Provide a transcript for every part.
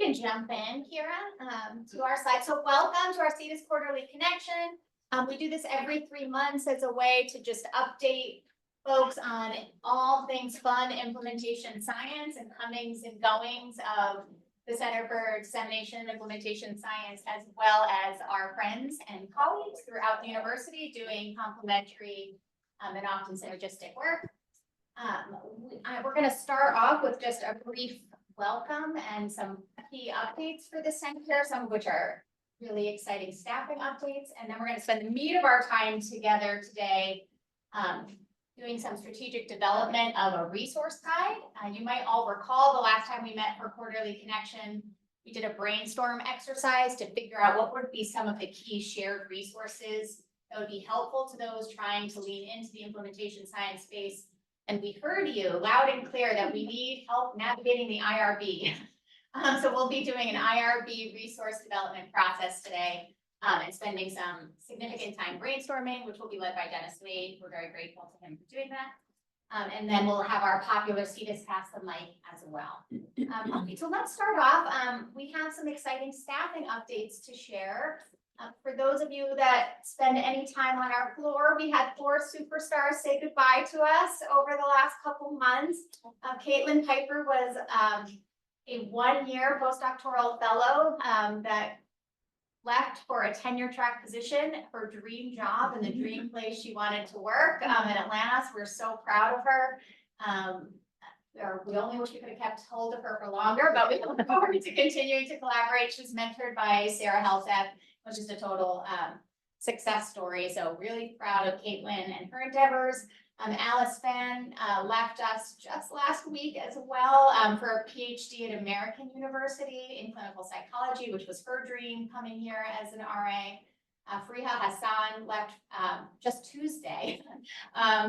can jump in, Kira, to our slide. So welcome to our CETUS Quarterly Connection. We do this every 3 months as a way to just update folks on all things fun, implementation science, and comings and goings of the Center for Dissemination and Implementation Science, as well as our friends and colleagues throughout the university doing complementary and often synergistic work. We're going to start off with just a brief welcome and some key updates for the center, some of which are really exciting staffing updates. And then we're going to spend the meat of our time together today doing some strategic development of a resource guide. You might all recall the last time we met for Quarterly Connection, we did a brainstorm exercise to figure out what would be some of the key shared resources that would be helpful to those trying to lean into the implementation science space. And we heard you loud and clear that we need help navigating the IRB. So we'll be doing an IRB resource development process today and spending some significant time brainstorming, which will be led by Dennis Wade. We're very grateful to him for doing that. And then we'll have our popular CETUS Pass the Mic as well. Okay, so let's start off. We have some exciting staffing updates to share. For those of you that spend any time on our floor, we had 4 superstars say goodbye to us over the last couple months. Caitlin Piper was a 1-year postdoctoral fellow that left for a tenure track position, her dream job and the dream place she wanted to work in Atlanta. So we're so proud of her. We only wish we could have kept hold of her for longer, but we look forward to continuing to collaborate. She's mentored by Sarah Helseth, which is a total success story. So really proud of Caitlin and her endeavors. Alice Fan left us just last week as well for a PhD at American University in clinical psychology, which was her dream coming here as an RA. Friha Hassan left just Tuesday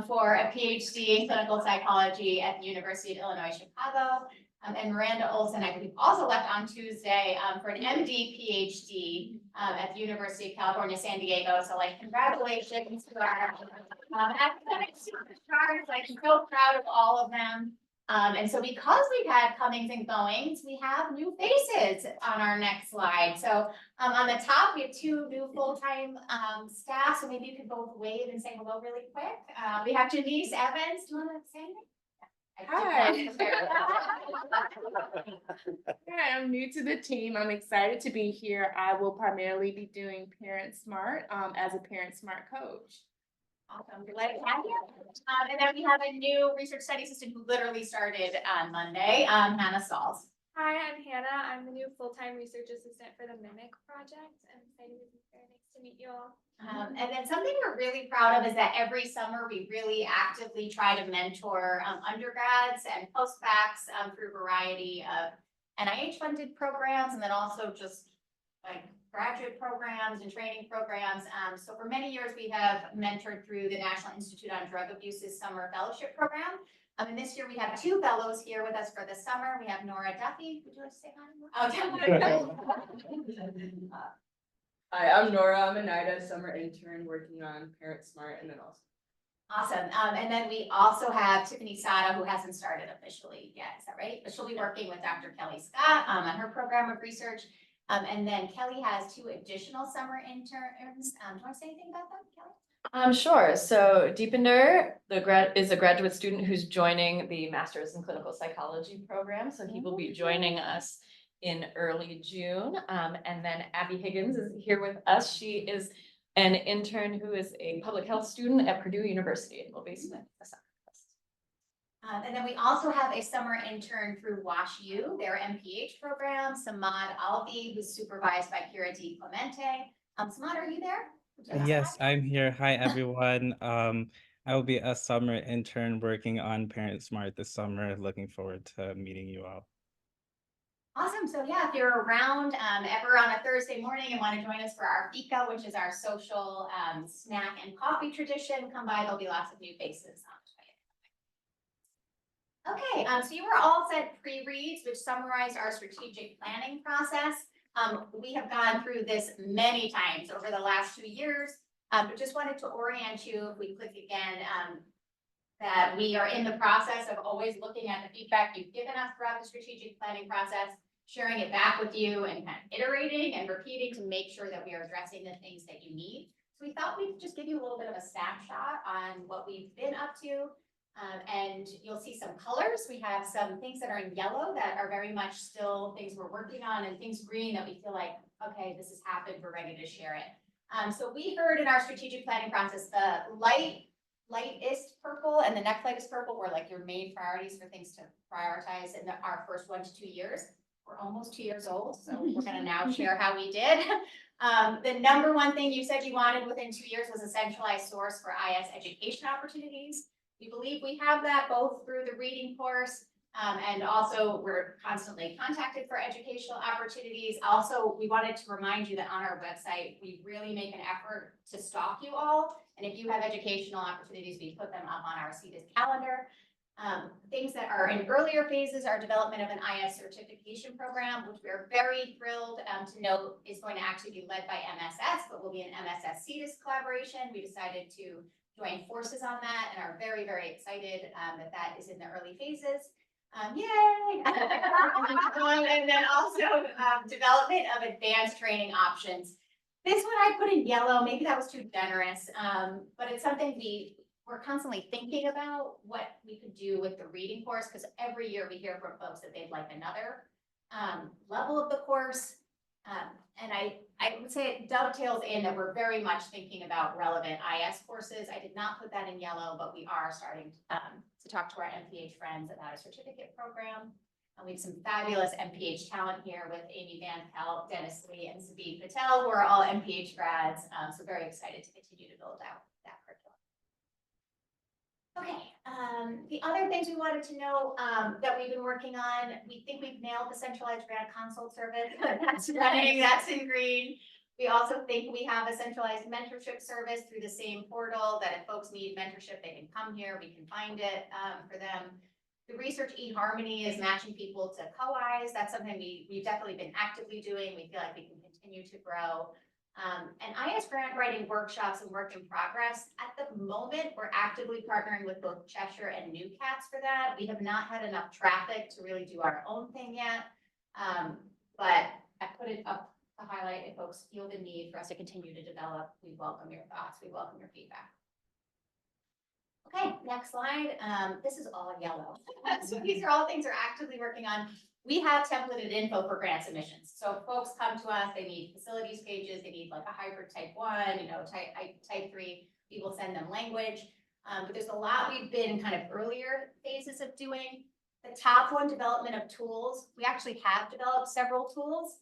for a PhD in clinical psychology at the University of Illinois, Chicago. And Miranda Olson, I believe, also left on Tuesday for an MD PhD at the University of California, San Diego. So, like, congratulations to our academic superstars. I'm so proud of all of them. And so because we've had comings and goings, we have new faces on our next slide. So on the top, we have 2 new full-time staff. So maybe you could both wave and say hello really quick. We have Janice Evans. Do you want to say anything? Hi. Hi, I'm new to the team. I'm excited to be here. I will primarily be doing Parent Smart as a Parent Smart coach. Awesome. Glad to have you. And then we have a new research study assistant who literally started on Monday, Hannah Stalls. Hi, I'm Hannah. I'm the new full-time research assistant for the MIMIC project. I'm excited to be here. Nice to meet you all. And then something we're really proud of is that every summer we really actively try to mentor undergrads and postbacks through a variety of NIH-funded programs, and then also just like graduate programs and training programs. So for many years we have mentored through the National Institute on Drug Abuse's Summer Fellowship Program. And this year we have 2 fellows here with us for the summer. We have Nora Duffy. Would you like to say hi? Oh, hi, I'm Nora. I'm a NIDA summer intern working on Parent Smart and then also. Awesome. And then we also have Tiffany Sada, who hasn't started officially yet. Is that right? But she'll be working with Dr. Kelly Scott on her program of research. And then Kelly has 2 additional summer interns. Do you want to say anything about them, Kelly? Sure. So Deepinder, is a graduate student who's joining the Master's in Clinical Psychology program. So he will be joining us in early June. And then Abby Higgins is here with us. She is an intern who is a public health student at Purdue University and will be spending the summer. And then we also have a summer intern through WashU, their MPH program, Samad Alvi, who's supervised by Kira Di Clemente. Samad, are you there? Yes, I'm here. Hi, everyone. I will be a summer intern working on Parent Smart this summer. Looking forward to meeting you all. Awesome. So yeah, if you're around ever on a Thursday morning and want to join us for our fika, which is our social snack and coffee tradition, come by. There'll be lots of new faces on the way. Okay, so you were all sent pre-reads, which summarize our strategic planning process. We have gone through this many times over the last 2 years, but just wanted to orient you, if we click again, that we are in the process of always looking at the feedback you've given us throughout the strategic planning process sharing it back with you and kind of iterating and repeating to make sure that we are addressing the things that you need. So we thought we'd just give you a little bit of a snapshot on what we've been up to. And you'll see some colors. We have some things that are in yellow that are very much still things we're working on, and things green that we feel like, okay, this has happened, we're ready to share it. So we heard in our strategic planning process, the lightest purple and the next lightest purple were like your main priorities for things to prioritize in our first 1 to 2 years. We're almost 2 years old, so we're gonna now share how we did. The number one thing you said you wanted within 2 years was a centralized source for IS education opportunities. We believe we have that both through the reading course, and also we're constantly contacted for educational opportunities. Also, we wanted to remind you that on our website, we really make an effort to stalk you all. And if you have educational opportunities, we put them up on our CEDAS calendar. Things that are in earlier phases are development of an IS certification program, which we are very thrilled to note is going to actually be led by MSS, but will be an MSS CEDAS collaboration. We decided to join forces on that and are very, very excited that that is in the early phases. Yay! And then also development of advanced training options. This one I put in yellow, maybe that was too generous, but it's something we're constantly thinking about what we could do with the reading course, because every year we hear from folks that they'd like another level of the course. And I would say it dovetails in that we're very much thinking about relevant IS courses. I did not put that in yellow, but we are starting to talk to our MPH friends about a certificate program. And we have some fabulous MPH talent here with Amy Van Pelt, Dennis Lee, and Sabine Patel, who are all MPH grads. So very excited to continue to build out that curriculum. Okay, the other things we wanted to know that we've been working on, we think we've nailed the centralized grad consult service. That's running, that's in green. We also think we have a centralized mentorship service through the same portal that if folks need mentorship, they can come here, we can find it for them. The research eHarmony is matching people to COIs. That's something we've definitely been actively doing. We feel like we can continue to grow. And IS grant writing workshops and work in progress. At the moment, we're actively partnering with both Cheshire and Newcats for that. We have not had enough traffic to really do our own thing yet. But I put it up to highlight if folks feel the need for us to continue to develop. We welcome your thoughts. We welcome your feedback. Okay, next slide. This is all yellow. So these are all things we're actively working on. We have templated info for grant submissions. So if folks come to us, they need facilities pages, they need like a hybrid type 1, type 3, we will send them language. But there's a lot we've been kind of earlier phases of doing. The top one, development of tools. We actually have developed several tools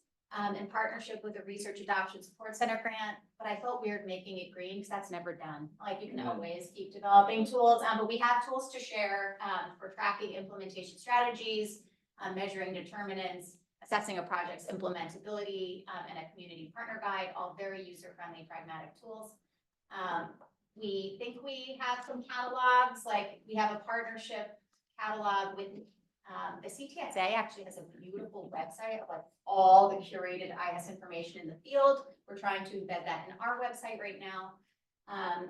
in partnership with the Research Adoption Support Center grant, but I felt weird making it green because that's never done. Like you can always keep developing tools, but we have tools to share for tracking implementation strategies, measuring determinants, assessing a project's implementability, and a community partner guide, all very user-friendly, pragmatic tools. We think we have some catalogs, like we have a partnership catalog with the CTSA actually has a beautiful website of like all the curated IS information in the field. We're trying to embed that in our website right now.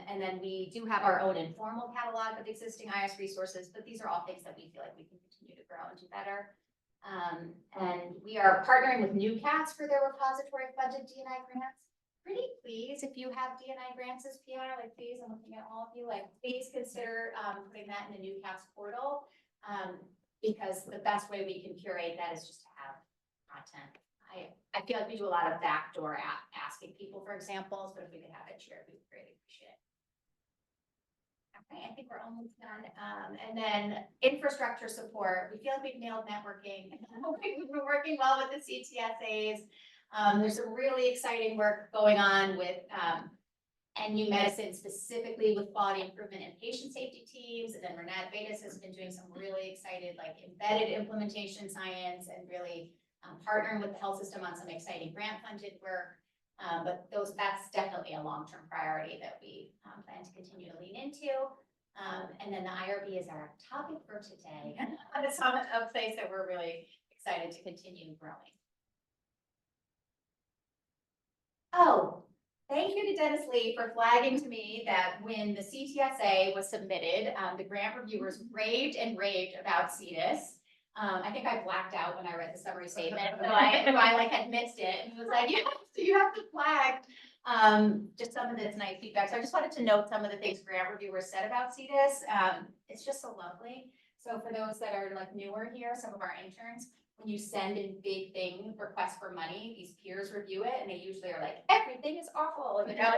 And then we do have our own informal catalog of existing IS resources, but these are all things that we feel like we can continue to grow and do better. And we are partnering with Newcats for their repository funded D&I grants. Pretty please, if you have D&I grants as PI, like please, I'm looking at all of you, like please consider putting that in the Newcats portal. Because the best way we can curate that is just to have content. I feel like we do a lot of backdoor asking people for examples, but if we could have it shared, we'd really appreciate it. Okay, I think we're almost done. And then infrastructure support. We feel like we've nailed networking. We've been working well with the CTSAs. There's some really exciting work going on with NU Medicine, specifically with quality improvement and patient safety teams. And then Renat Betis has been doing some really excited, like embedded implementation science and really partnering with the health system on some exciting grant funded work. But that's definitely a long-term priority that we plan to continue to lean into. And then the IRB is our topic for today. It's a place that we're really excited to continue growing. Oh, thank you to Dennis Lee for flagging to me that when the CTSA was submitted, the grant reviewers raved and raved about CEDAS. I think I blacked out when I read the summary statement, so I like had missed it, and it was like, you have to flag. Just some of this nice feedback, so I just wanted to note some of the things grant reviewers said about CDIS. It's just so lovely. So for those that are like newer here, some of our interns, when you send in big thing, requests for money, these peers review it, and they usually are like, everything is awful, you know?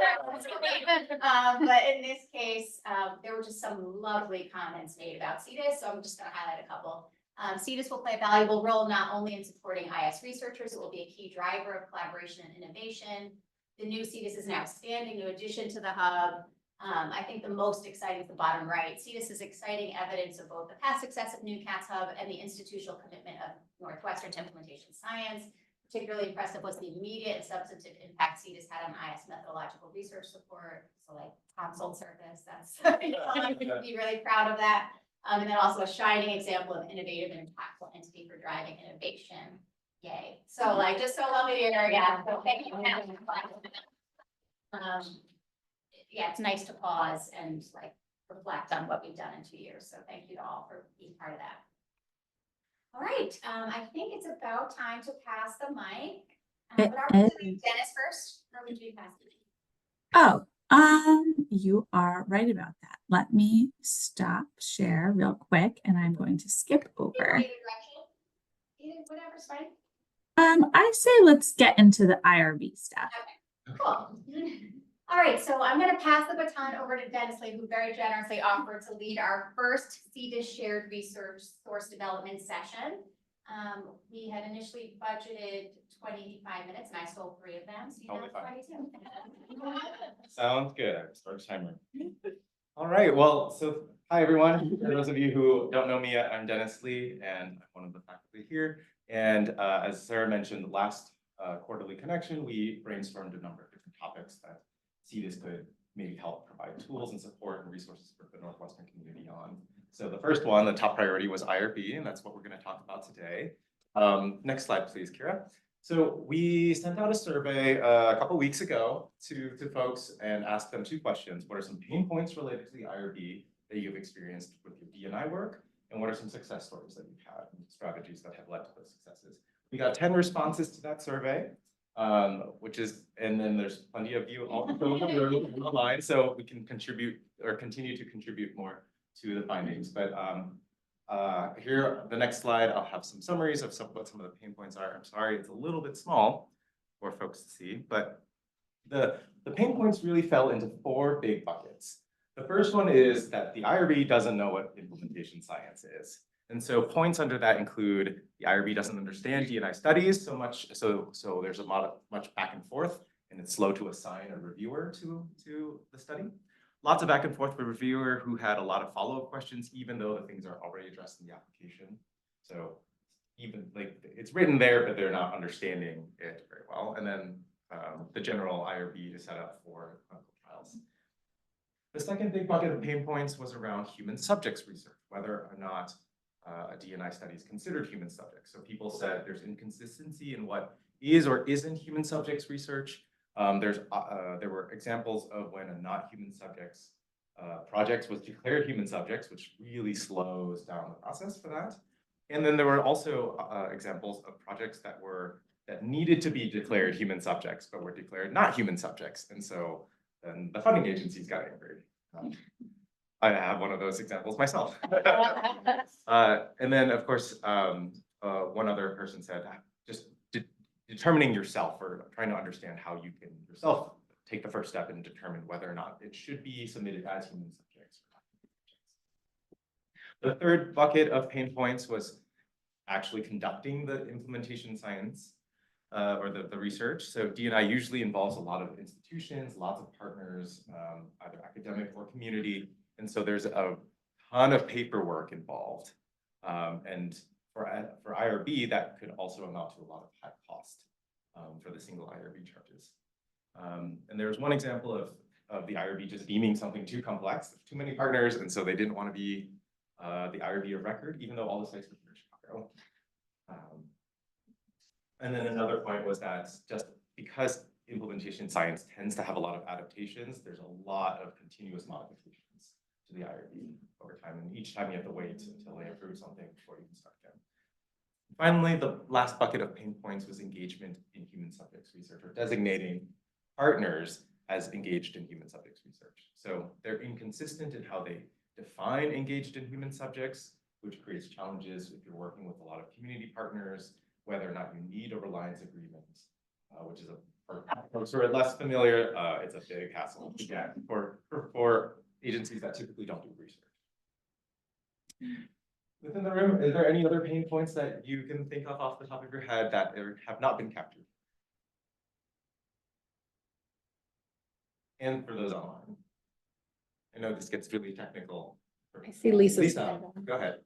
But in this case, there were just some lovely comments made about CDIS, so I'm just gonna highlight a couple. CDIS will play a valuable role not only in supporting IS researchers, it will be a key driver of collaboration and innovation. The new CDIS is an outstanding new addition to the hub. I think the most exciting is the bottom right. CDIS is exciting evidence of both the past success of NewCats Hub and the institutional commitment of Northwestern to implementation science. Particularly impressive was the immediate and substantive impact CDIS had on IS methodological research support. So like console service, that's, be really proud of that. And then also a shining example of innovative and impactful entity for driving innovation. Yay. So like, just so lovely to hear, yeah, so thank you. Yeah, it's nice to pause and like reflect on what we've done in 2 years. So thank you to all for being part of that. All right, I think it's about time to pass the mic. But are we doing Dennis first, or would you pass it? Oh, you are right about that. Let me stop share real quick, and I'm going to skip over. Either direction, either whatever's fine. I say let's get into the IRB stuff. Cool. All right, so I'm gonna pass the baton over to Dennis Lee, who very generously offered to lead our first CDIS shared research source development session. We had initially budgeted 25 minutes and I stole 3 of them, so you Totally have fine. 22. Sounds good. I will start a timer. All right, well, so hi, everyone. For those of you who don't know me yet, I'm Dennis Lee, and I'm one of the faculty here. And as Sarah mentioned, last quarterly connection, we brainstormed a number of different topics that CDIS could maybe help provide tools and support and resources for the Northwestern community on. So the first one, the top priority, was IRB, and that's what we're going to talk about today. Next slide, please, Kira. So we sent out a survey a couple weeks ago to folks and asked them 2 questions. What are some pain points related to the IRB that you've experienced with your D&I work? And what are some success stories that you've had and strategies that have led to those successes? We got 10 responses to that survey, which is, and then there's plenty of you all online, so we can contribute or continue to contribute more to the findings. But here, the next slide, I'll have some summaries of what some of the pain points are. I'm sorry, it's a little bit small for folks to see, but the pain points really fell into 4 big buckets. The first one is that the IRB doesn't know what implementation science is. And so points under that include the IRB doesn't understand D&I studies so much, so there's much back and forth, and it's slow to assign a reviewer to the study. Lots of back and forth with a reviewer who had a lot of follow-up questions, even though the things are already addressed in the application. So even like it's written there, but they're not understanding it very well. And then the general IRB is set up for clinical trials. The second big bucket of pain points was around human subjects research, whether or not a D&I study is considered human subjects. So people said there's inconsistency in what is or isn't human subjects research. There were examples of when a not human subjects project was declared human subjects, which really slows down the process for that. And then there were also examples of projects that needed to be declared human subjects, but were declared not human subjects. And so then the funding agencies got angry. I have one of those examples myself. And then, of course, one other person said, just determining yourself or trying to understand how you can yourself take the first step and determine whether or not it should be submitted as human subjects. The third bucket of pain points was actually conducting the implementation science or the research. So D&I usually involves a lot of institutions, lots of partners, either academic or community. And so there's a ton of paperwork involved. And for IRB, that could also amount to a lot of high cost for the single IRB charges. And there's one example of the IRB just deeming something too complex, too many partners, and so they didn't want to be the IRB of record, even though all the sites were here in Chicago. And then another point was that just because implementation science tends to have a lot of adaptations, there's a lot of continuous modifications to the IRB over time. And each time you have to wait until they approve something before you can start again. Finally, the last bucket of pain points was engagement in human subjects research, or designating partners as engaged in human subjects research. So they're inconsistent in how they define engaged in human subjects, which creates challenges if you're working with a lot of community partners, whether or not you need a reliance agreement, which is for folks who are less familiar, it's a big hassle to get for agencies that typically don't do research. Within the room, is there any other pain points that you can think of off the top of your head that have not been captured? And for those online. I know this gets really technical. I see Lisa's Lisa, hand on. go ahead.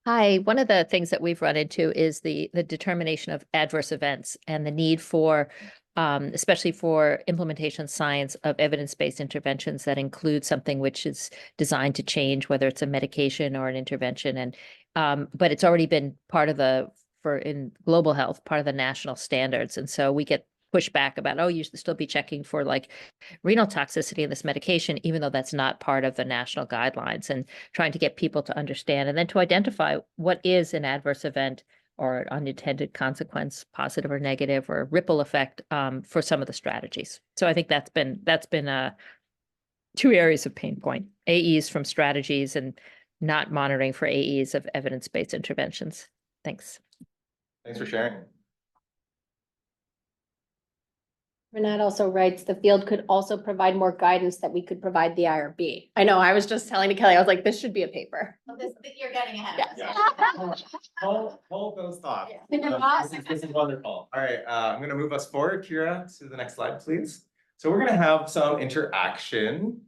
Hi, one of the things that we've run into is the determination of adverse events and the need for, especially for implementation science of evidence-based interventions that include something which is designed to change, whether it's a medication or an intervention. And but it's already been part of in global health, part of the national standards. And so we get pushback about, oh, you should still be checking for like renal toxicity in this medication, even though that's not part of the national guidelines, and trying to get people to understand and then to identify what is an adverse event or unintended consequence, positive or negative, or ripple effect for some of the strategies. So I think that's been two areas of pain point: AEs from strategies and not monitoring for AEs of evidence-based interventions. Thanks. Thanks for sharing. Renat also writes, the field could also provide more guidance that we could provide the IRB. I know, I was just telling Kelly, I was like, this should be a paper. Well, you're getting ahead of us. Yeah. Hold those thoughts. This is wonderful. All right, I'm gonna move us forward. Kira, to the next slide, please. So we're gonna have some interaction.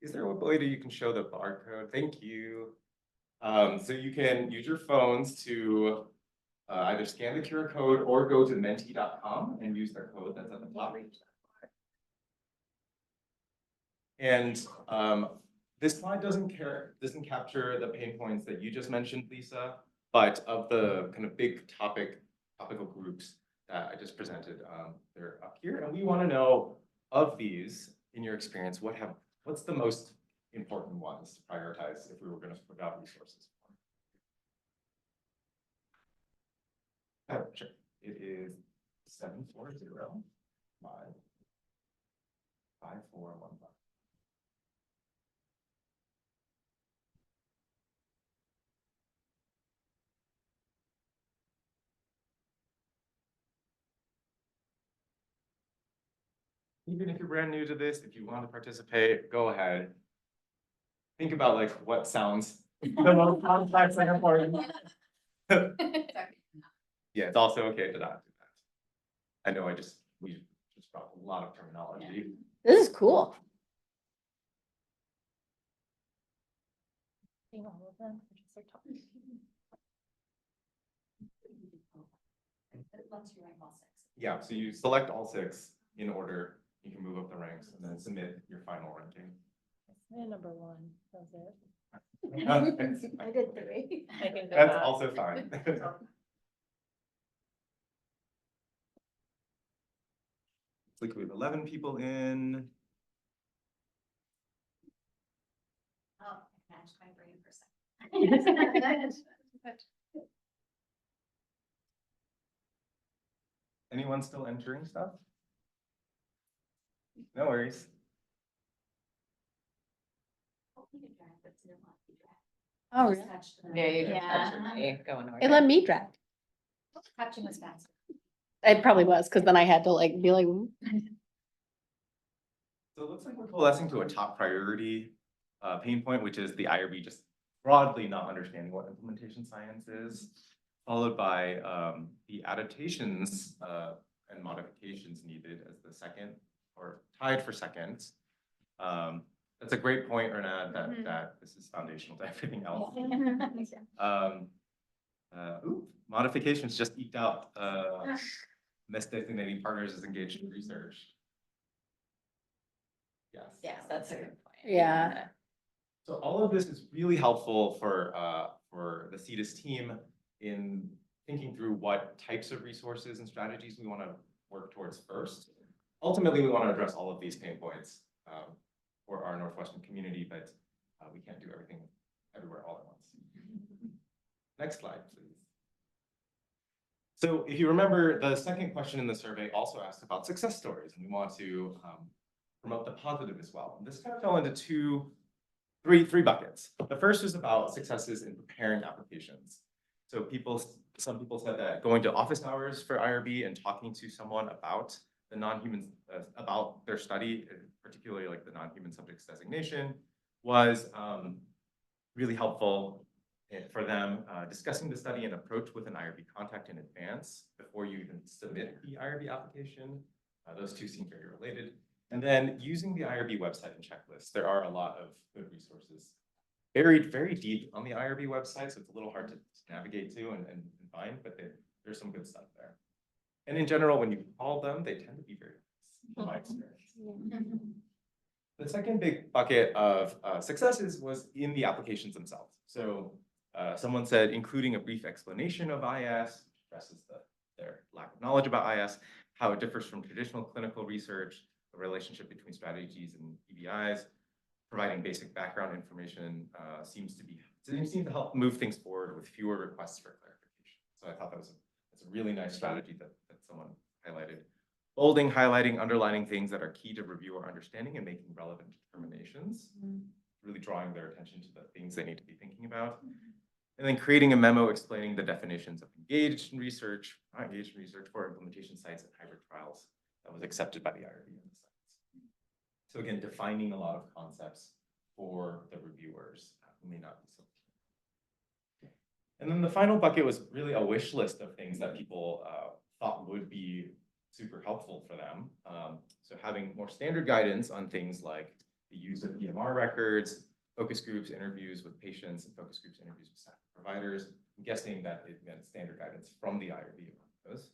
Is there a way that you can show the barcode? Thank you. So you can use your phones to either scan the QR code or go to menti.com and use their code that's at the top. And this slide doesn't capture the pain points that you just mentioned, Lisa, but of the kind of big topical groups that I just presented, they're up here. And we want to know, of these, in your experience, what's the most important ones to prioritize if we were going to put out resources? Oh, sure. It is 740-55415. Even if you're brand new to this, if you want to participate, go ahead. Think about like what sounds the most complex and important. Yeah, it's also okay to not do that. I know we just brought a lot of terminology. This is cool. Yeah, so you select all 6 in order, you can move up the ranks and then submit your final ranking. Number 1, that's it. I did 3. I can go That's back. also fine. Looks like we have 11 people in. Oh, I matched my brain for a second. Anyone still entering stuff? No worries. Oh, really? Yeah, you just Yeah. captured me going over. It let me draft. Caption was fast. It probably was, because then I had to like be like, So it looks like we're coalescing to a top priority pain point, which is the IRB just broadly not understanding what implementation science is, followed by the adaptations and modifications needed as the second, or tied for second. That's a great point, Renat, that this is foundational to everything else. Modifications just eked out misdesignating partners as engaged in research. Yes. Yes, that's a good point. yeah. So all of this is really helpful for the CETUS team in thinking through what types of resources and strategies we want to work towards first. Ultimately, we want to address all of these pain points for our Northwestern community, but we can't do everything everywhere all at once. Next slide, please. So if you remember, the second question in the survey also asked about success stories, and we want to promote the positive as well. And this kind of fell into three buckets. The first was about successes in preparing applications. So some people said that going to office hours for IRB and talking to someone about the non-human, about their study, particularly like the non-human subjects designation, was really helpful for them. Discussing the study and approach with an IRB contact in advance before you even submit the IRB application. Those two seem very related. And then using the IRB website and checklist, there are a lot of good resources buried very deep on the IRB website, so it's a little hard to navigate to and find, but there's some good stuff there. And in general, when you call them, they tend to be very nice, in my experience. The second big bucket of successes was in the applications themselves. So someone said including a brief explanation of IS, addresses their lack of knowledge about IS, how it differs from traditional clinical research, the relationship between strategies and EBIs, providing basic background information seems to help move things forward with fewer requests for clarification. So I thought that's a really nice strategy that someone highlighted. Bolding, highlighting, underlining things that are key to reviewer understanding and making relevant determinations, really drawing their attention to the things they need to be thinking about. And then creating a memo explaining the definitions of engaged in research, not engaged in research, for implementation sites and hybrid trials that was accepted by the IRB and the sites. So again, defining a lot of concepts for the reviewers who may not be so. And then the final bucket was really a wish list of things that people thought would be super helpful for them. So having more standard guidance on things like the use of EMR records, focus groups, interviews with patients, and focus groups, interviews with staff and providers. I'm guessing that it meant standard guidance from the IRB among those.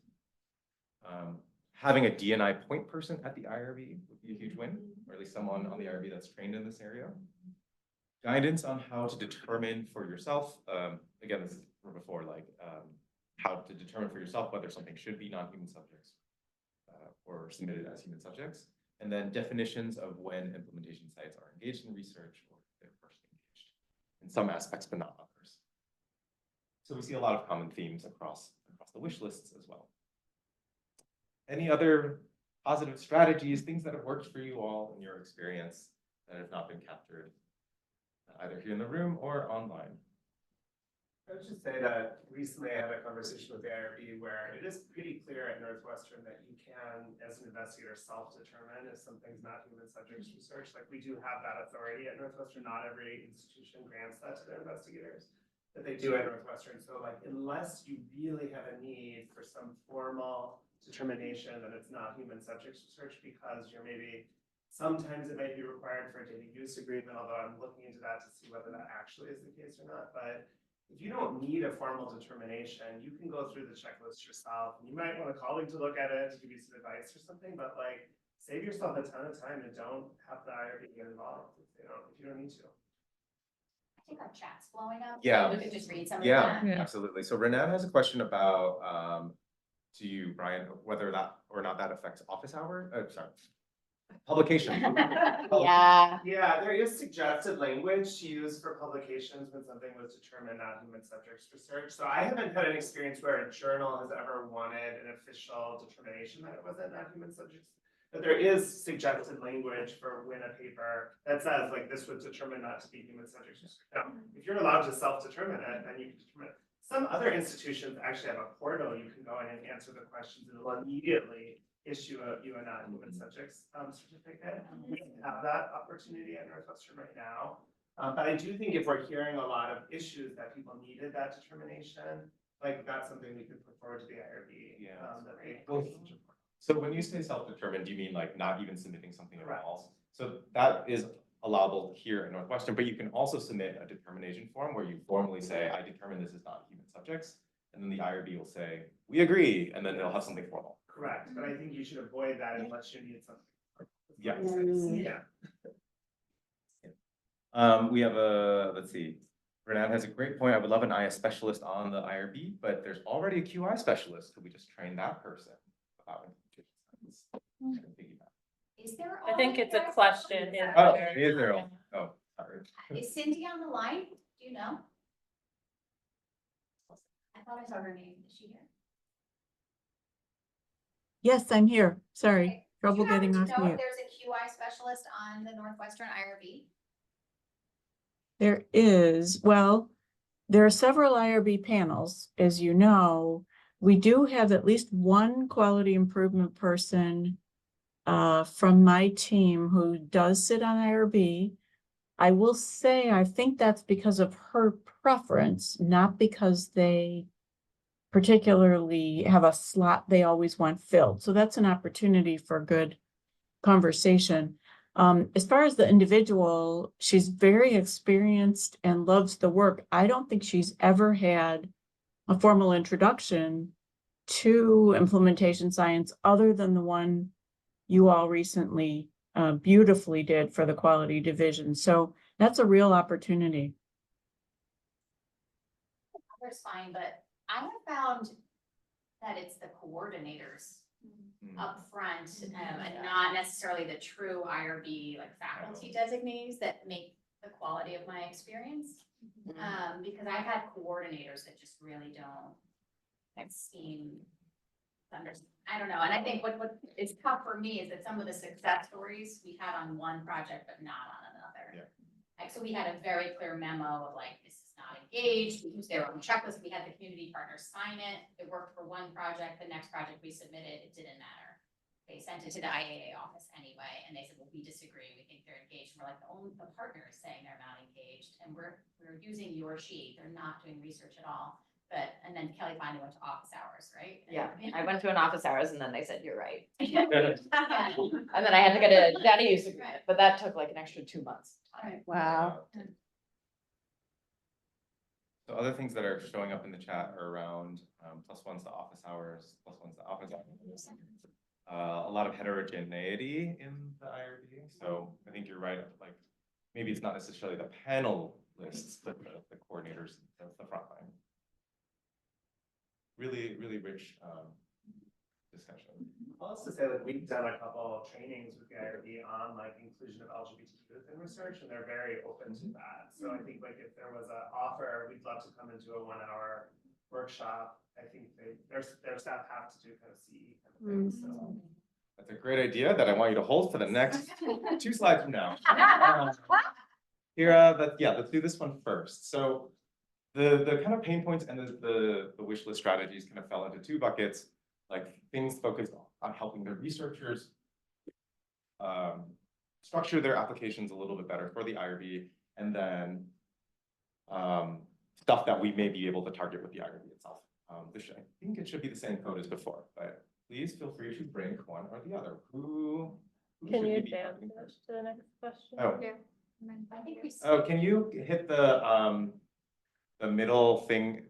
Having a D&I point person at the IRB would be a huge win, or at least someone on the IRB that's trained in this area. Guidance on how to determine for yourself, again, this is from before, like how to determine for yourself whether something should be non-human subjects or submitted as human subjects. And then definitions of when implementation sites are engaged in research or they're partially engaged in some aspects, but not others. So we see a lot of common themes across the wish lists as well. Any other positive strategies, things that have worked for you all in your experience that have not been captured either here in the room or online? I would just say that recently I had a conversation with the IRB where it is pretty clear at Northwestern that you can, as an investigator, self-determine if something's not human subjects research. Like we do have that authority at Northwestern. Not every institution grants that to their investigators, but they do at Northwestern. So like, unless you really have a need for some formal determination that it's not human subjects research because you're maybe, sometimes it might be required for a data use agreement, although I'm looking into that to see whether that actually is the case or not. But if you don't need a formal determination, you can go through the checklist yourself. And you might want a colleague to look at it to give you some advice or something, but like save yourself a ton of time and don't have the IRB get involved if you don't need to. I think our chat's blowing up. Yeah. We could just read some of Yeah, that. absolutely. So Renan has a question about to you, Brian, whether that or not that affects office hours. Sorry, publication. Yeah. Yeah, there is suggested language to use for publications when something was determined not human subjects research. So I haven't had an experience where a journal has ever wanted an official determination that it wasn't not human subjects. But there is suggested language for when a paper that says like this was determined not to be human subjects research. Now, if you're allowed to self-determine it, then you can determine it. Some other institutions actually have a portal you can go in and answer the questions and it'll immediately issue you a non-human subjects certificate. We don't have that opportunity at Northwestern right now. But I do think if we're hearing a lot of issues that people needed that determination, like that's something we could put forward to the IRB. Yeah. Well, so when you say self-determined, do you mean like not even submitting something at Correct. all? So that is allowable here at Northwestern, but you can also submit a determination form where you formally say, I determine this is not human subjects. And then the IRB will say, we agree, and then they'll have something formal. correct, but I think you should avoid that unless you need something. Yeah. Yeah. We have let's see, Renan has a great point. I would love an IS specialist on the IRB, but there's already a QI specialist. Could we just train that person about implementation science? Is there? I think it's a already question. there? Oh, is there? Oh, sorry. Is Cindy on the line? Do you know? I thought I saw her name. Is she here? Yes, I'm here. Sorry, Okay. Do trouble you happen getting to off know if mute. there's a QI specialist on the Northwestern IRB? There is, well, there are several IRB panels, as you know. We do have at least one quality improvement person from my team who does sit on IRB. I will say, I think that's because of her preference, not because they particularly have a slot they always want filled. So that's an opportunity for good conversation. As far as the individual, she's very experienced and loves the work. I don't think she's ever had a formal introduction to implementation science other than the one you all recently beautifully did for the quality division. So that's a real opportunity. That's fine, but I have found that it's the coordinators up front, and not necessarily the true IRB, like faculty designees that make the quality of my experience. Because I've had coordinators that just really don't seem I don't know, and I think what is tough for me is that some of the success stories we had on one project, but not on another. Yeah. Like, so we had a very clear memo of like, this is not engaged, we used their own checklist, we had the community partners sign it, it worked for one project, the next project we submitted, it didn't matter. They sent it to the IAA office anyway, and they said, well, we disagree, we think they're engaged, and we're like, the partner is saying they're not engaged, and we're using your sheet, they're not doing research at all. But, and then Kelly finally went to office hours, right? Yeah, I went to an office hours and then they said, you're right. Yeah. And then I had to get a data use agreement, but that took like an extra 2 months. Wow. So other things that are showing up in the chat are around +1s to office hours, +1s to office hours. A lot of heterogeneity in the IRB. So I think you're right, like maybe it's not necessarily the panel lists, but the coordinators, the front line. Really, really rich discussion. I'll also say that we've done a couple of trainings with the IRB on like inclusion of LGBT youth in research, and they're very open to that. So I think like if there was an offer, we'd love to come into a 1-hour workshop. I think their staff have to do kind of CE kind of things, so. That's a great idea that I want you to hold for the next 2 slides from now. Here, but yeah, let's do this one first. So the kind of pain points and the wish list strategies kind of fell into 2 buckets, like things focused on helping the researchers structure their applications a little bit better for the IRB, and then stuff that we may be able to target with the IRB itself. I think it should be the same code as before, but please feel free to break one or the other. Who Can should you we be advance targeting this first? to the next question? Oh. I think we. Oh, can you hit the middle thing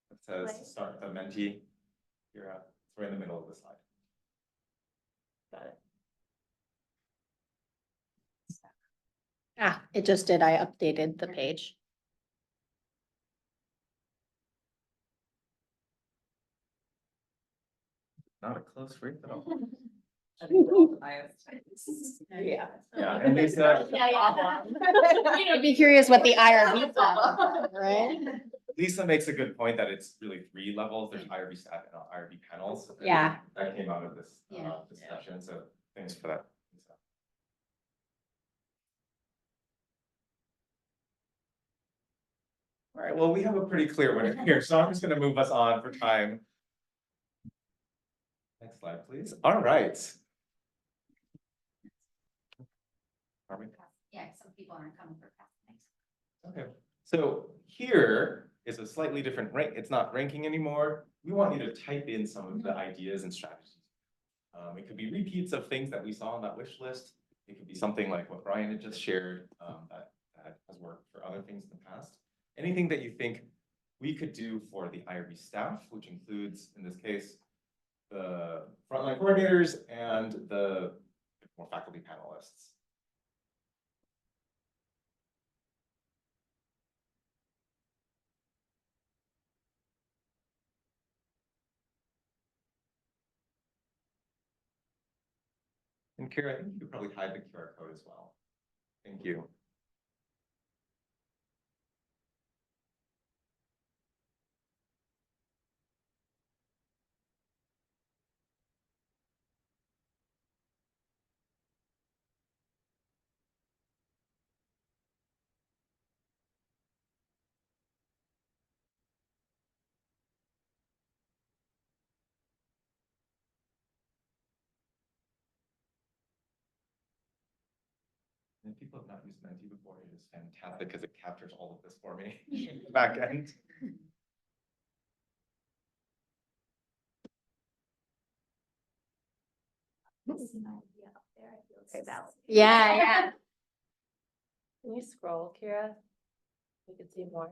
that says start the Menti? You're it's right in the middle of the slide. Got it. Ah, it just did. I updated the page. Not a close read at all. Yeah. Yeah, and Lisa, I'd be curious what the IRB thought, right? Lisa makes a good point that it's really 3 levels. There's IRB staff and IRB panels. And Yeah. that came out of this Yeah. discussion, so thanks for that, Lisa. All right, well, we have a pretty clear winner here, so I'm just gonna move us on for time. Next slide, please. All right. Are we? Yeah, some people aren't coming for past things. Okay, so here is a slightly different rank. It's not ranking anymore. We want you to type in some of the ideas and strategies. It could be repeats of things that we saw on that wish list. It could be something like what Brian had just shared that has worked for other things in the past. Anything that you think we could do for the IRB staff, which includes, in this case, the frontline coordinators and the more faculty panelists. And Kara, I think you could probably hide the QR code as well. Thank you. if people have not used Menti before, it is fantastic because it captures all of this for me in the back end. Yeah. Can you scroll, Kira? We can see more.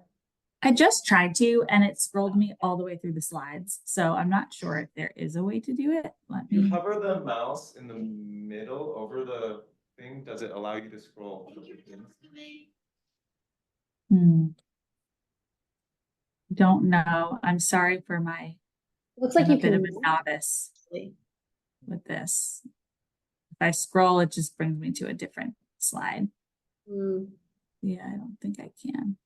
I just tried to, and it scrolled me all the way through the slides. So I'm not sure if there is a way to do it. Let You me. hover the mouse in the middle over the thing, does it allow you to scroll? Don't know. I'm sorry for my. Looks like I'm a you bit of can. a novice with this. If I scroll, it just brings me to a different slide. Mm, Yeah, I don't think I can.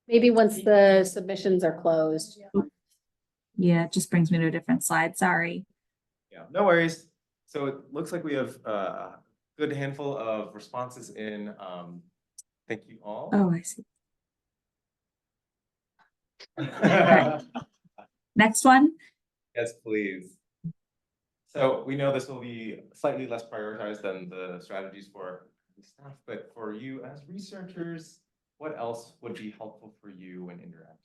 Maybe once the submissions are closed. Yeah, it just brings me to a different slide. Sorry. Yeah, no worries. So it looks like we have a good handful of responses in. Thank you all. Oh, I see. Next one. Yes, please. So we know this will be slightly less prioritized than the strategies for the staff, but for you as researchers, what else would be helpful for you when interacting?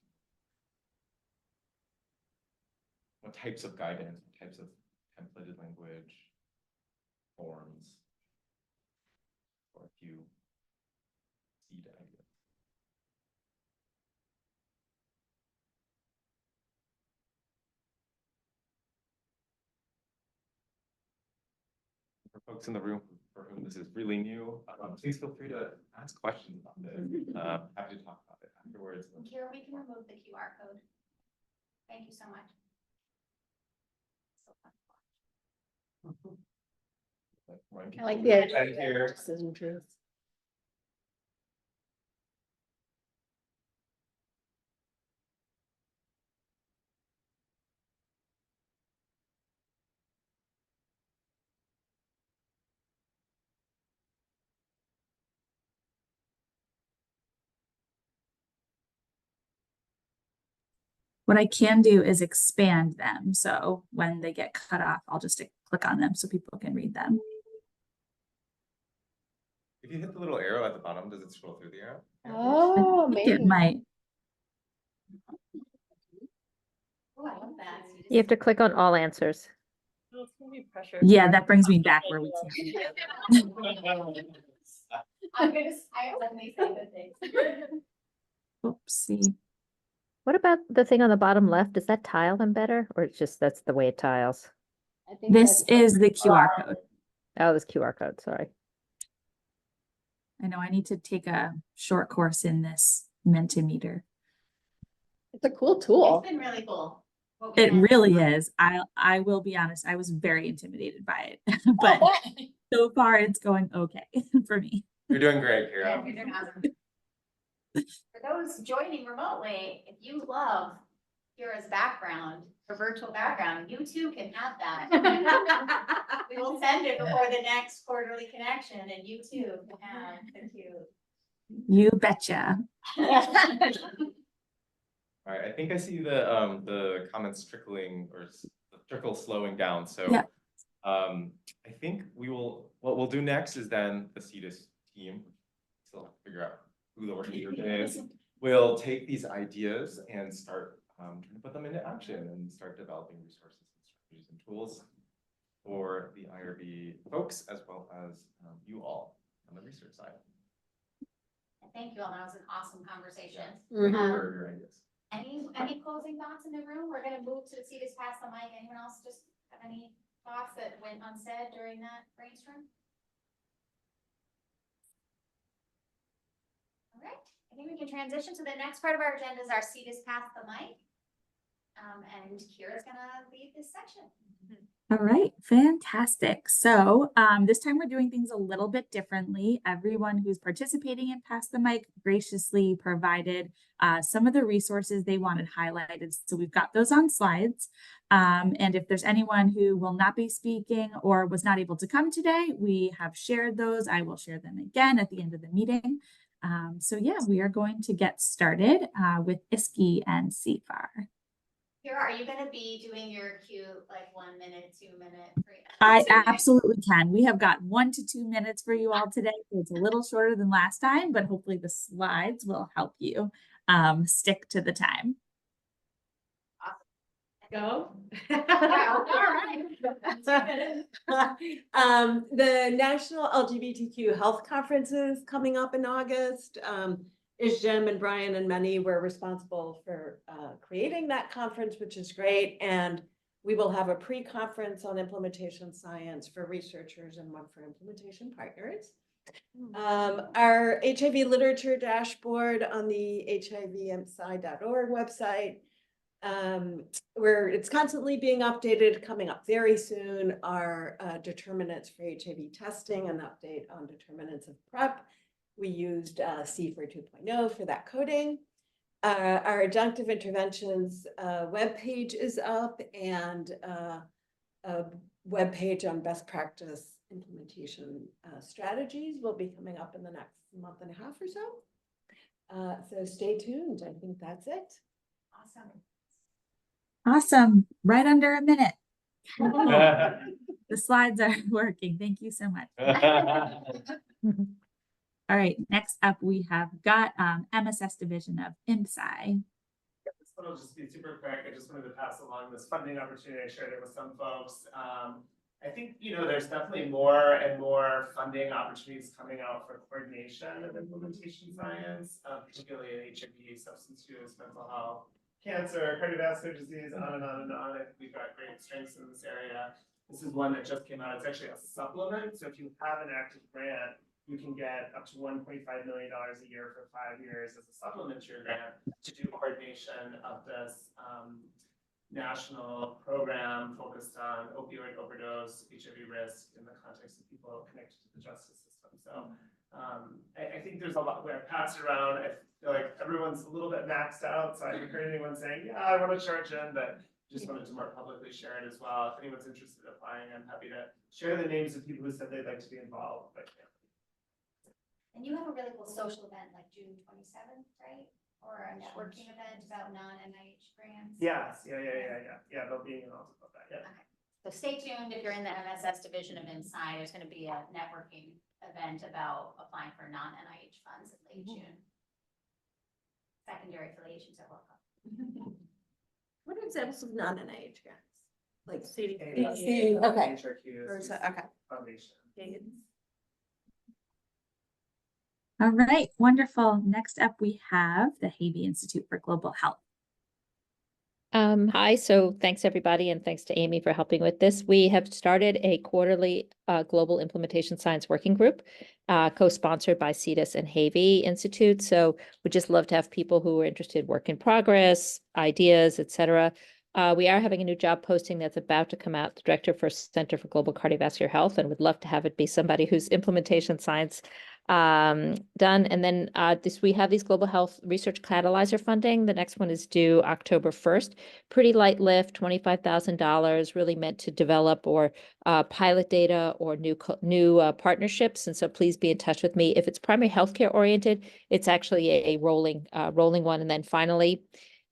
What types of guidance, what types of templated language, forms, or a few seed ideas? For folks in the room for whom this is really new, please feel free to ask questions about this. Happy to talk about it afterwards. Kira, we can remove the QR code. Thank you so much. I like the idea. And here. Decision trees. What I can do is expand them. So when they get cut off, I'll just click on them so people can read them. If you hit the little arrow at the bottom, does it scroll through the arrow? Oh, I think it maybe. might. Oh, I love that. You have to click on all answers. Yeah, that brings me back where we can. I'm gonna, I definitely say good things. Oopsie. What about the thing on the bottom left? Does that tile them better, or it's just that's the way it tiles? I think This that's- is the QR code. Oh, this QR code, sorry. I know I need to take a short course in this Mentimeter. It's a cool tool. It's been really cool. what we It learned. really is. I will be honest, I was very intimidated by it, but so far it's going okay for me. You're doing great, Yeah, Kira. you're doing awesome. For those joining remotely, if you love Kira's background, her virtual background, you too can have that. We will send it before the next quarterly connection and you too can have the cute. You betcha. All right, I think I see the comments trickling or the trickle slowing down. So Yeah. I think what we'll do next is then the CEDIS team, so figure out who the working group is. We'll take these ideas and start trying to put them into action and start developing resources and strategies and tools for the IRB folks as well as you all on the research side. Thank you all. That was an awesome conversation. Mhm. For your ideas. Any closing thoughts in the room? We're gonna move to see this past the mic. Anyone else just have any thoughts that went unsaid during that brainstorm? All right, I think we can transition to the next part of our agenda is our CEDIS Pass the Mic. And Kira's gonna lead this section. All right, fantastic. So this time we're doing things a little bit differently. Everyone who's participating in Pass the Mic graciously provided some of the resources they wanted highlighted. So we've got those on slides. And if there's anyone who will not be speaking or was not able to come today, we have shared those. I will share them again at the end of the meeting. So yeah, we are going to get started with ISKI and CFAR. Kira, are you gonna be doing your cute, like 1 minute, 2 minute? I absolutely can. We have got 1 to 2 minutes for you all today. It's a little shorter than last time, but hopefully the slides will help you stick to the time. Go. All right. The National LGBTQ Health Conference is coming up in August. Jim and Brian and many were responsible for creating that conference, which is great. And we will have a pre-conference on implementation science for researchers and one for implementation partners. Our HIV literature dashboard on the HIVMSci.org website, where it's constantly being updated, coming up very soon, are determinants for HIV testing, an update on determinants of PrEP. We used CFR 2.0 for that coding. Our adjunctive interventions webpage is up, and a webpage on best practice implementation strategies will be coming up in the next month and a half or so. So stay tuned. I think that's it. Awesome. Awesome. Right under a minute. The slides are working. Thank you so much. All right, next up we have got MSS Division of IMSCI. This one will just be super quick. I just wanted to pass along this funding opportunity. I shared it with some folks. I think, there's definitely more and more funding opportunities coming out for coordination of implementation science, particularly in HIV, substance use, mental health, cancer, cardiovascular disease, on and on and on. I think we've got great strengths in this area. This is one that just came out. It's actually a supplement. So if you have an active grant, you can get up to $1.5 million a year for 5 years as a supplement to your grant to do coordination of this national program focused on opioid overdose, HIV risk in the context of people connected to the justice system. So I think there's a lot where I pass it around. I feel like everyone's a little bit maxed out. So I haven't heard anyone saying, yeah, I want to charge in, but just wanted to more publicly share it as well. If anyone's interested in applying, I'm happy to share the names of people who said they'd like to be involved. But yeah. And you have a really cool social event like June 27th, right? Or a networking event about non-NIH grants? Yes, yeah, there'll be an also about that, yeah. Okay. So stay tuned if you're in the MSS division of IMSCI. There's going to be a networking event about applying for non-NIH funds in late June. Secondary affiliations are welcome. What are examples of non-NIH grants? Like CDC. Okay. Or is that- okay. Foundation. All right, wonderful. Next up, we have the Havey Institute for Global Health. Hi, so thanks everybody, and thanks to Amy for helping with this. We have started a quarterly Global Implementation Science Working Group, co-sponsored by CETUS and Havey Institute. So we'd just love to have people who are interested, work in progress, ideas, etc. We are having a new job posting that's about to come out, the Director for Center for Global Cardiovascular Health, and would love to have it be somebody who's implementation science done. And then we have these global health research catalyzer funding. The next one is due October 1st. Pretty light lift, $25,000, really meant to develop or pilot data or new partnerships. And so please be in touch with me. If it's primary healthcare oriented, it's actually a rolling one. And then finally,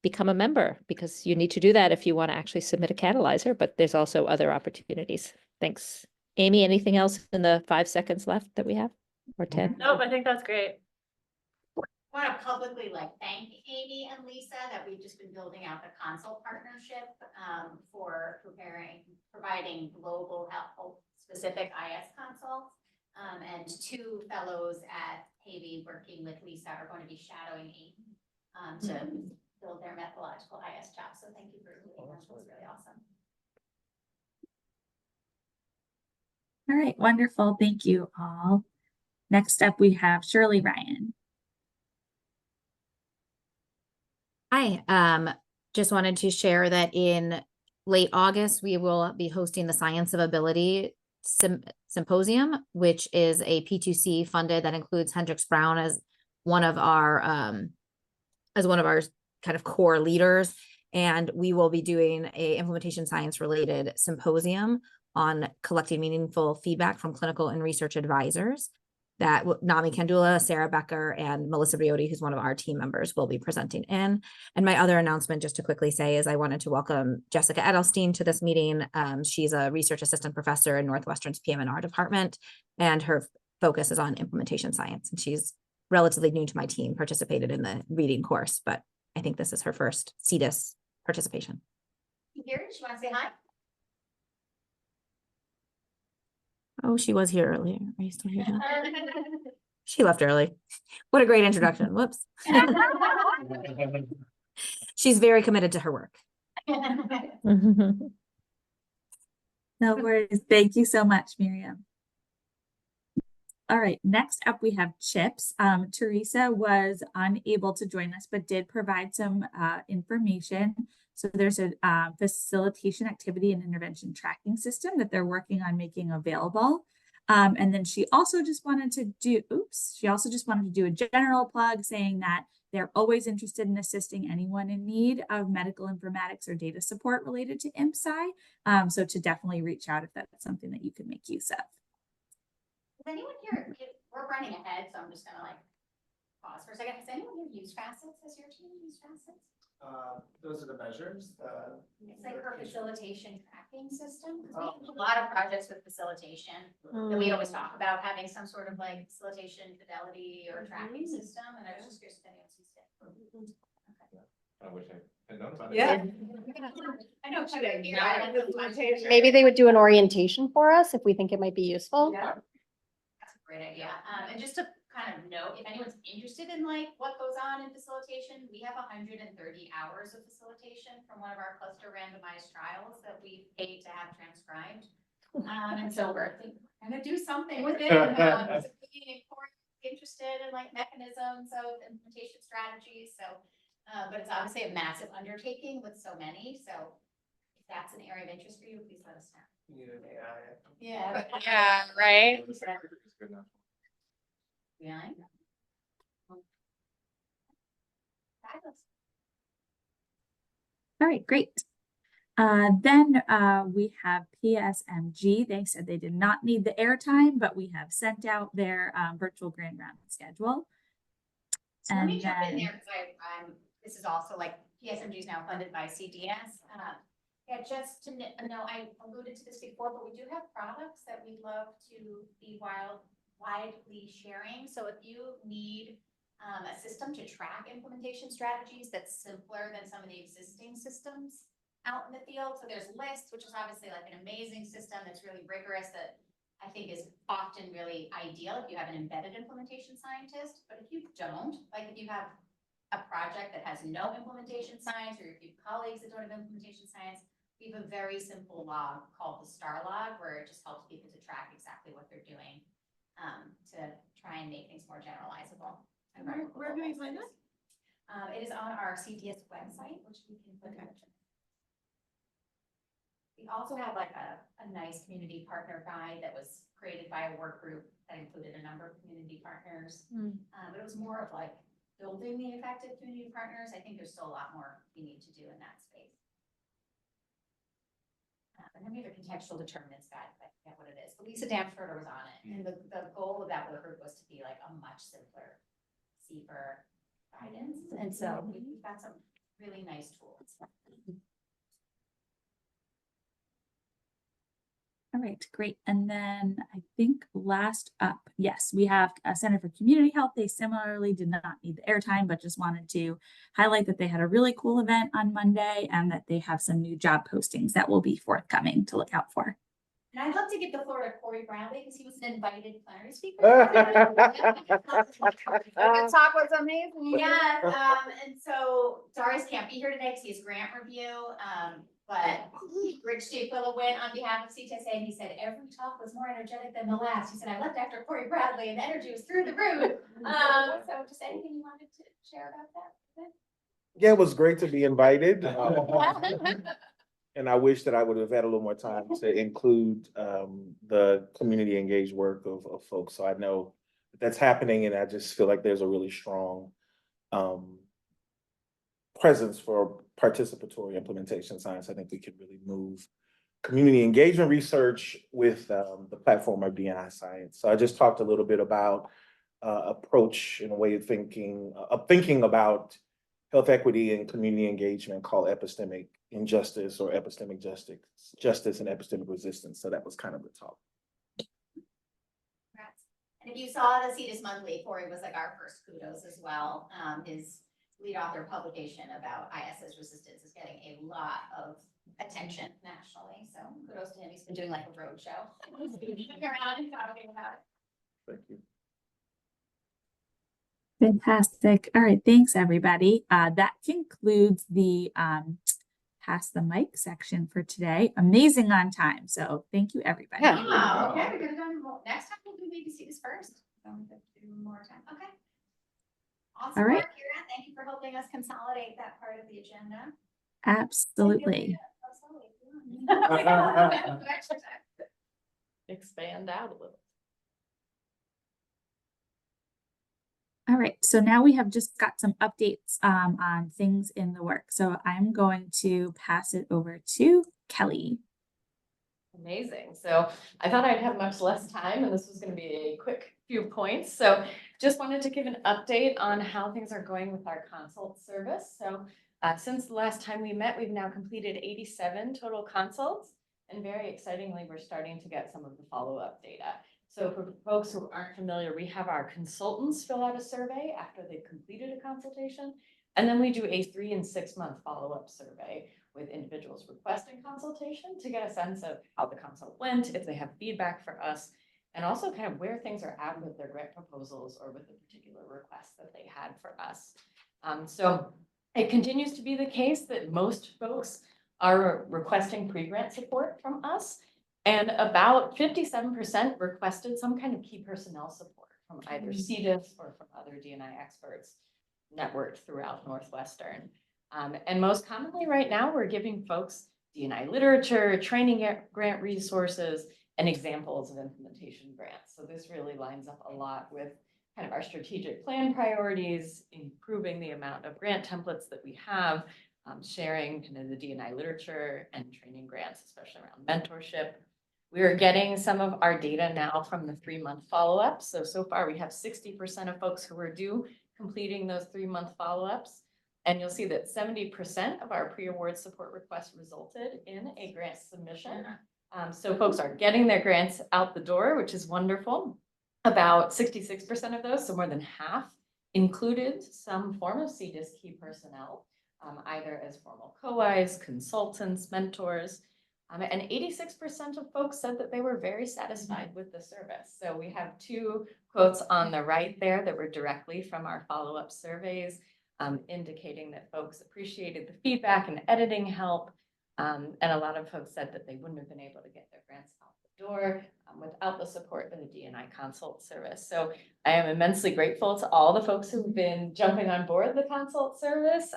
become a member, because you need to do that if you want to actually submit a catalyzer, but there's also other opportunities. Thanks. Amy, anything else in the 5 seconds left that we have? Or 10? Nope, I think that's great. I want to publicly thank Amy and Lisa that we've just been building out the consult partnership for providing global health specific IS consults. And 2 fellows at Havey working with Lisa are going to be shadowing Amy to build their methodological IS job. So thank you for doing that. It was really awesome. All right, wonderful. Thank you all. Next up, we have Shirley Ryan. Hi, just wanted to share that in late August, we will be hosting the Science of Ability Symposium, which is a P2C funded that includes Hendrix Brown as one of our kind of core leaders. And we will be doing a implementation science related symposium on collecting meaningful feedback from clinical and research advisors. that Nami Kandula, Sarah Becker, and Melissa Riotti, who's one of our team members, will be presenting in. And my other announcement, just to quickly say, is I wanted to welcome Jessica Edelstein to this meeting. She's a research assistant professor in Northwestern's PM&R department, and her focus is on implementation science. And she's relatively new to my team, participated in the reading course, but I think this is her first CDIS participation. Here, do you want to say hi? Oh, she was here earlier. Are you still here? Jen? She left early. What a great introduction. Whoops. She's very committed to her work. No worries. Thank you so much, Miriam. All right, next up we have CHIPS. Teresa was unable to join us, but did provide some information. So there's a facilitation activity and intervention tracking system that they're working on making available. And then she also just wanted to do, a general plug saying that they're always interested in assisting anyone in need of medical informatics or data support related to IMSCI. So to definitely reach out if that's something that you can make use of. Does anyone here, we're running ahead, so I'm just gonna like pause for a second. Has anyone here used Facets? Has your team used Facets? Those are the measures. It's like her facilitation tracking system. 'Cause we have a lot of projects with facilitation. And we always talk about having some sort of like facilitation fidelity or tracking system. And I was just curious if anyone's used it. I wish I had known about it. Yeah. I know. Maybe they would do an orientation for us if we think it might be useful. Yeah. That's a great idea. And just to kind of note, if anyone's interested in like what goes on in facilitation, we have 130 hours of facilitation from one of our cluster randomized trials that we paid to have transcribed. And so we're gonna do something with it. So being interested in like mechanisms of implementation strategies. So, but it's obviously a massive undertaking with so many. So if that's an area of interest for you, please let us know. You need an AI. Yeah. Yeah, right? It's good enough. Really? Fabulous. All right, great. Then we have PSMG. They said they did not need the airtime, but we have sent out their virtual grand round schedule. So let me And jump in then- there because I'm, this is also like PSMG is now funded by CDS. Yeah, just to know, I alluded to this before, but we do have products that we'd love to be widely sharing. So if you need a system to track implementation strategies that's simpler than some of the existing systems out in the field. So there's Lists, which is obviously like an amazing system that's really rigorous that I think is often really ideal if you have an embedded implementation scientist. But if you don't, like if you have a project that has no implementation science, or if you have colleagues that don't have implementation science, we have a very simple log called the STAR log, where it just helps people to track exactly what they're doing to try and make things more generalizable. Where do we find that? It is on our CDS website, which we can put in the chat. We also have like a nice community partner guide that was created by a work group that included a number of community partners. But it was more of like building the effective community partners. I think there's still a lot more we need to do in that space. And then we have a contextual determinants guide, I forget what it is, but Lisa Damschroeder was on it. And the goal of that work group was to be like a much simpler CBER guidance. And so we've got some really nice tools. All right, great. And then I think last up, yes, we have a Center for Community Health. They similarly did not need the airtime, but just wanted to highlight that they had a really cool event on Monday and that they have some new job postings that will be forthcoming to look out for. And I'd love to give the floor to Corey Bradley because he was an invited plenary speaker. The talk was amazing. Yes, and so Darius can't be here today because he has grant review. But Rich Jakewilla went on behalf of CTSA and he said every talk was more energetic than the last. He said, I left after Corey Bradley and the energy was through the roof. So just anything you wanted to share about that? Yeah, it was great to be invited. And I wish that I would have had a little more time to include the community engaged work of folks. So I know that's happening and I just feel like there's a really strong presence for participatory implementation science. I think we can really move community engagement research with the platform of DNI Science. So I just talked a little bit about approach and a way of thinking about health equity and community engagement called epistemic injustice or epistemic justice and epistemic resistance. So that was kind of the talk. Congrats. And if you saw the CEDIS Monthly, Corey was like our first kudos as well. His lead author publication about ISS resistance is getting a lot of attention nationally. So kudos to him. He's been doing like a road show. Around and talking about it. Thank you. Fantastic. All right, thanks, everybody. That concludes the pass the mic section for today. Amazing on time. So thank you, everybody. Yeah. Wow, okay, we're gonna do more. Next time we'll do maybe CEDIS first. So we could do more time. Okay. Awesome All right. work, Kira. Thank you for helping us consolidate that part of the agenda. Absolutely. Expand out a little. All right, so now we have just got some updates on things in the work. So I'm going to pass it over to Kelly. Amazing. So I thought I'd have much less time and this was going to be a quick few points. So just wanted to give an update on how things are going with our consult service. So since the last time we met, we've now completed 87 total consults. And very excitingly, we're starting to get some of the follow-up data. So for folks who aren't familiar, we have our consultants fill out a survey after they've completed a consultation. And then we do a 3- and 6-month follow-up survey with individuals requesting consultation to get a sense of how the consult went, if they have feedback for us, and also kind of where things are at with their grant proposals or with the particular requests that they had for us. So it continues to be the case that most folks are requesting pre-grant support from us. And about 57% requested some kind of key personnel support from either CEDIS or from other DNI experts networked throughout Northwestern. And most commonly right now, we're giving folks DNI literature, training grant resources, and examples of implementation grants. So this really lines up a lot with kind of our strategic plan priorities, improving the amount of grant templates that we have, sharing kind of the DNI literature and training grants, especially around mentorship. We are getting some of our data now from the 3-month follow-up. So far we have 60% of folks who are due completing those 3-month follow-ups. And you'll see that 70% of our pre-award support requests resulted in a grant submission. So folks are getting their grants out the door, which is wonderful. About 66% of those, so more than half, included some form of CEDIS key personnel, either as formal co-Is, consultants, mentors. And 86% of folks said that they were very satisfied with the service. So we have 2 quotes on the right there that were directly from our follow-up surveys, indicating that folks appreciated the feedback and editing help. And a lot of folks said that they wouldn't have been able to get their grants out the door without the support of the DNI consult service. So I am immensely grateful to all the folks who've been jumping on board the consult service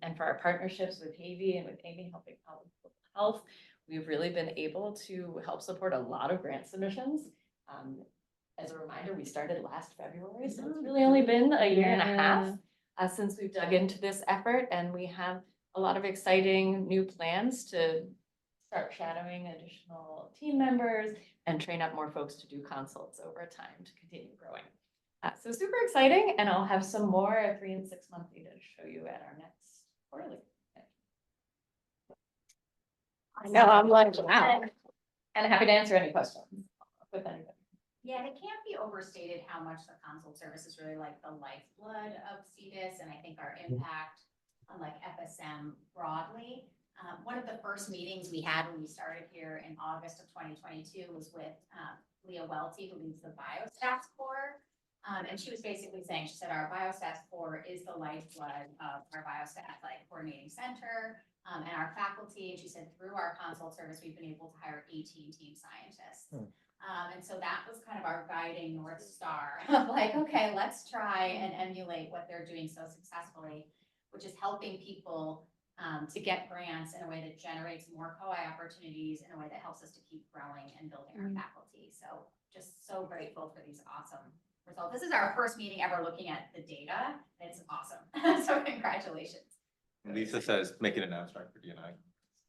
and for our partnerships with HAVI and with Amy Helping Out with Health. We've really been able to help support a lot of grant submissions. As a reminder, we started last February, so it's really only been a year and a half since we've dug into this effort, and we have a lot of exciting new plans to start shadowing additional team members and train up more folks to do consults over time to continue growing. So super exciting, and I'll have some more 3- and 6-month data to show you at our next quarterly. I know, I'm like, wow. And happy to answer any questions with anybody. Yeah, it can't be overstated how much the consult service is really like the lifeblood of CEDIS, and I think our impact on like FSM broadly. One of the first meetings we had when we started here in August of 2022 was with Leah Welty, who leads the Biostats Core. And she was basically saying, she said, our Biostats Core is the lifeblood of our Biostats like coordinating center and our faculty. And she said, through our consult service, we've been able to hire 18 team scientists. And so that was kind of our guiding North Star of like, okay, let's try and emulate what they're doing so successfully, which is helping people to get grants in a way that generates more co-I opportunities in a way that helps us to keep growing and building our faculty. So just so grateful for these awesome results. This is our first meeting ever looking at the data. It's awesome. So congratulations. Lisa says, make it an abstract for DNI.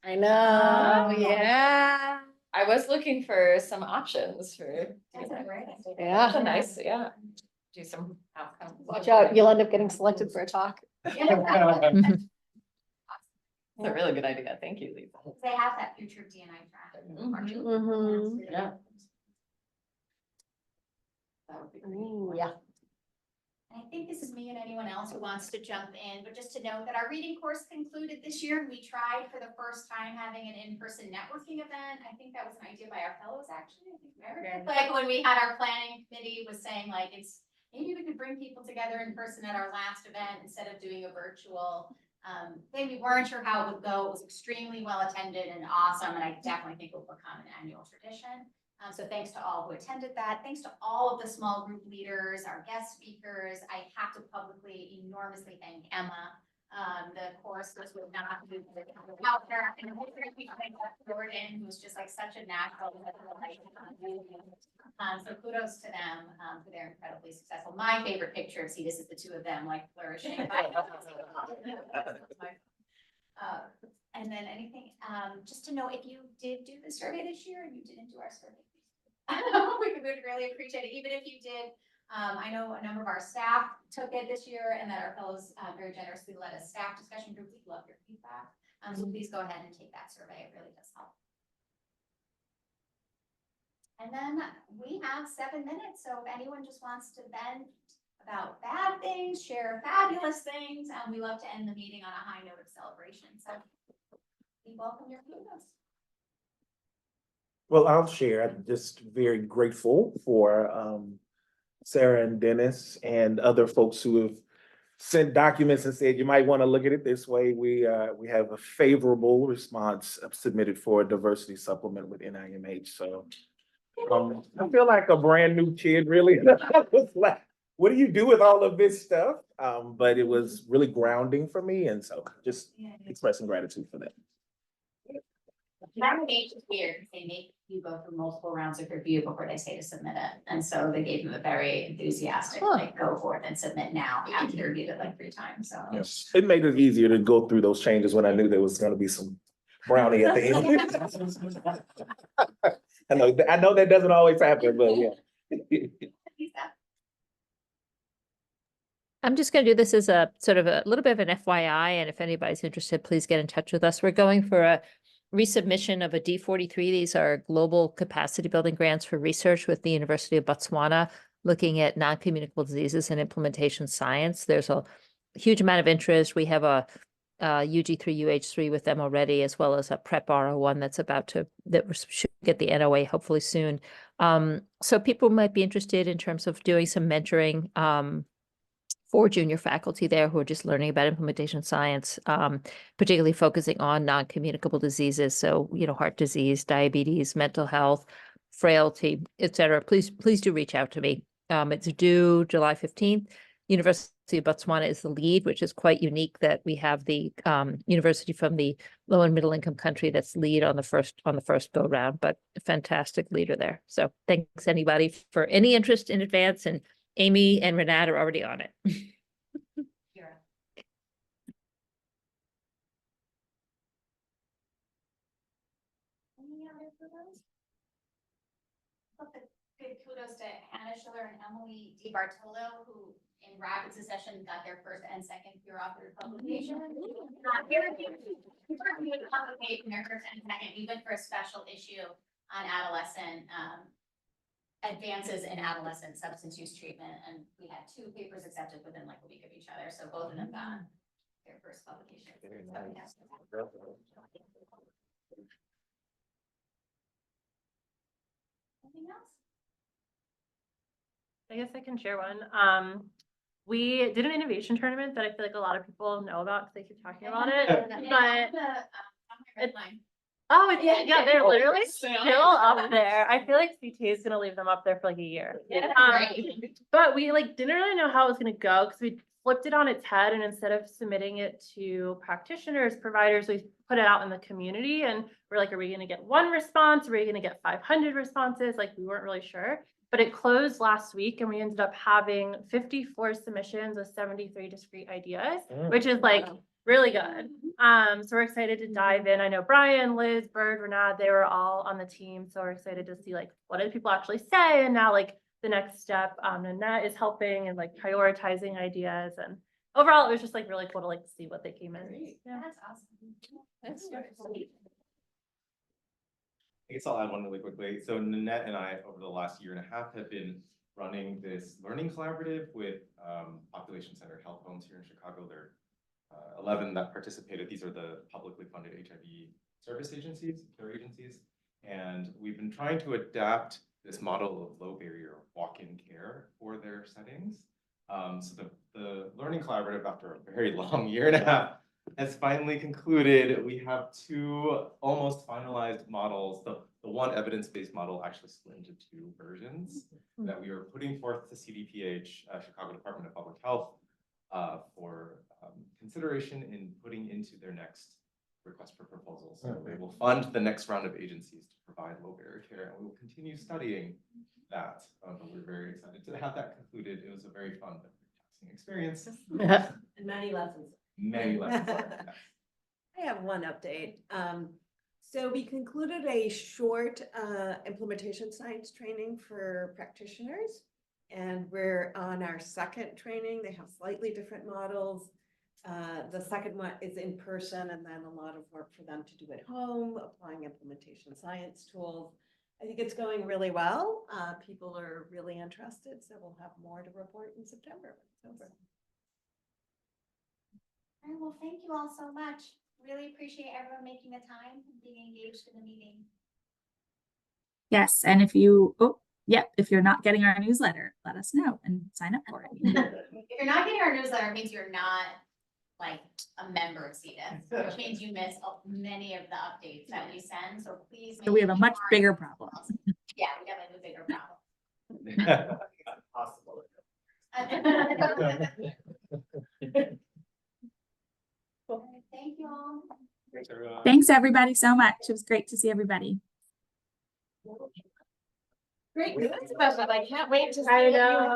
I know, yeah. I was looking for some options for. That's a great idea. Yeah. That's a nice, yeah, do some outcomes. Watch out, you'll end up getting selected for a talk. That's a really good idea. Thank you, Lisa. They have that future DNI track. Mhm. Yeah. Ooh, yeah. And I think this is me and anyone else who wants to jump in, but just to note that our reading course concluded this year. We tried for the first time having an in-person networking event. I think that was an idea by our fellows, actually. I think Meredith, like when we had our planning committee was saying like, maybe we could bring people together in person at our last event instead of doing a virtual thing. We weren't sure how it would go. It was extremely well attended and awesome, and I definitely think it will become an annual tradition. So thanks to all who attended that. Thanks to all of the small group leaders, our guest speakers. I have to publicly enormously thank Emma. The course was with not out there, and Jordan, who's just like such a natural. So kudos to them for their incredibly successful. My favorite picture of Cetus is the two of them like flourishing. And then anything, just to know if you did do the survey this year and you didn't do our survey, we would really appreciate it, even if you did. I know a number of our staff took it this year and that our fellows very generously led a staff discussion group. We love your feedback. So please go ahead and take that survey. It really does help. And then we have 7 minutes. So if anyone just wants to vent about bad things, share fabulous things, we love to end the meeting on a high note of celebration. So we welcome your kudos. Well, I'll share. I'm just very grateful for Sarah and Dennis and other folks who have sent documents and said, you might want to look at it this way. We have a favorable response submitted for a diversity supplement with NIMH. So I feel like a brand new kid, really. I was like, what do you do with all of this stuff? But it was really grounding for me. And so just expressing gratitude for that. NIMH is weird. They make you go through multiple rounds of review before they say to submit it. And so they gave them a very enthusiastic, like, go forth and submit now after they reviewed it like 3 times. So Yes, it made it easier to go through those changes when I knew there was going to be some brownie at the end. I know that doesn't always happen, but yeah. I'm just going to do this as a sort of a little bit of an FYI, and if anybody's interested, please get in touch with us. We're going for a resubmission of a D43. These are global capacity building grants for research with the University of Botswana, looking at non-communicable diseases and implementation science. There's a huge amount of interest. We have a UG3, UH3 with them already, as well as a PrEP R01 that we should get the NOA hopefully soon. So people might be interested in terms of doing some mentoring for junior faculty there who are just learning about implementation science, particularly focusing on non-communicable diseases. So, heart disease, diabetes, mental health, frailty, et cetera. Please do reach out to me. It's due July 15th. University of Botswana is the lead, which is quite unique that we have the university from the low and middle income country that's lead on the first go round, but a fantastic leader there. So thanks anybody for any interest in advance, and Amy and Renat are already on it. any other kudos? Big kudos to Hannah Schiller and Emily DiBartolo, who in rapid succession got their first and second peer authored publication. Peer reviewed publication, their first and second. We went for a special issue on adolescent advances in adolescent substance use treatment, and we had 2 papers accepted within like a week of each other. So both of them got their first publication. Very So, nice. yeah. Anything else? I guess I can share one. We did an innovation tournament that I feel like a lot of people know about because they keep talking about it. Yeah, they're literally still up there. I feel like CT is gonna leave them up there for like a year. But we didn't really know how it was gonna go because we flipped it on its head, and instead of submitting it to practitioners, providers, we put it out in the community, and we're like, are we gonna get 1 response? Are we gonna get 500 responses? We weren't really sure. But it closed last week, and we ended up having 54 submissions with 73 discrete ideas, which is really good. So we're excited to dive in. I know Brian, Liz, Bird, Renat, they were all on the team. So we're excited to see like what did people actually say, and now like the next step. Nanette is helping and like prioritizing ideas, and overall it was just like really cool to like see what they came in. Yeah. That's awesome. That's I guess I'll add one really quickly. So Nanette and I, over the last year and a half, have been running this learning collaborative with Population Center Health Homes here in Chicago. There are 11 that participated. These are the publicly funded HIV service agencies, care agencies. And we've been trying to adapt this model of low barrier walk-in care for their settings. So the learning collaborative, after a very long year and a half, has finally concluded. We have 2 almost finalized models. The one evidence-based model actually split into 2 versions that we are putting forth to CDPH, Chicago Department of Public Health, for consideration in putting into their next request for proposal. So they will fund the next round of agencies to provide low barrier care, and we will continue studying that. But we're very excited to have that concluded. It was a very fun but taxing experience. And many lessons. Many lessons learned. I have one update. So we concluded a short implementation science training for practitioners. And we're on our second training. They have slightly different models. The second one is in person, and then a lot of work for them to do at home, applying implementation science tools. I think it's going really well. People are really interested, so we'll have more to report in September. All right, well, thank you all so much. Really appreciate everyone making the time and being engaged in the meeting. Yes, and if you, if you're not getting our newsletter, let us know and sign up for it. If you're not getting our newsletter, it means you're not like a member of CDIS, which means you miss many of the updates that we send, so please. So we have a much bigger problem. Yeah, we have a bigger problem. Possible. Thank you all. Thanks, everyone. Thanks, everybody, so much. It was great to see everybody. Great, special. I can't wait to see I you. know.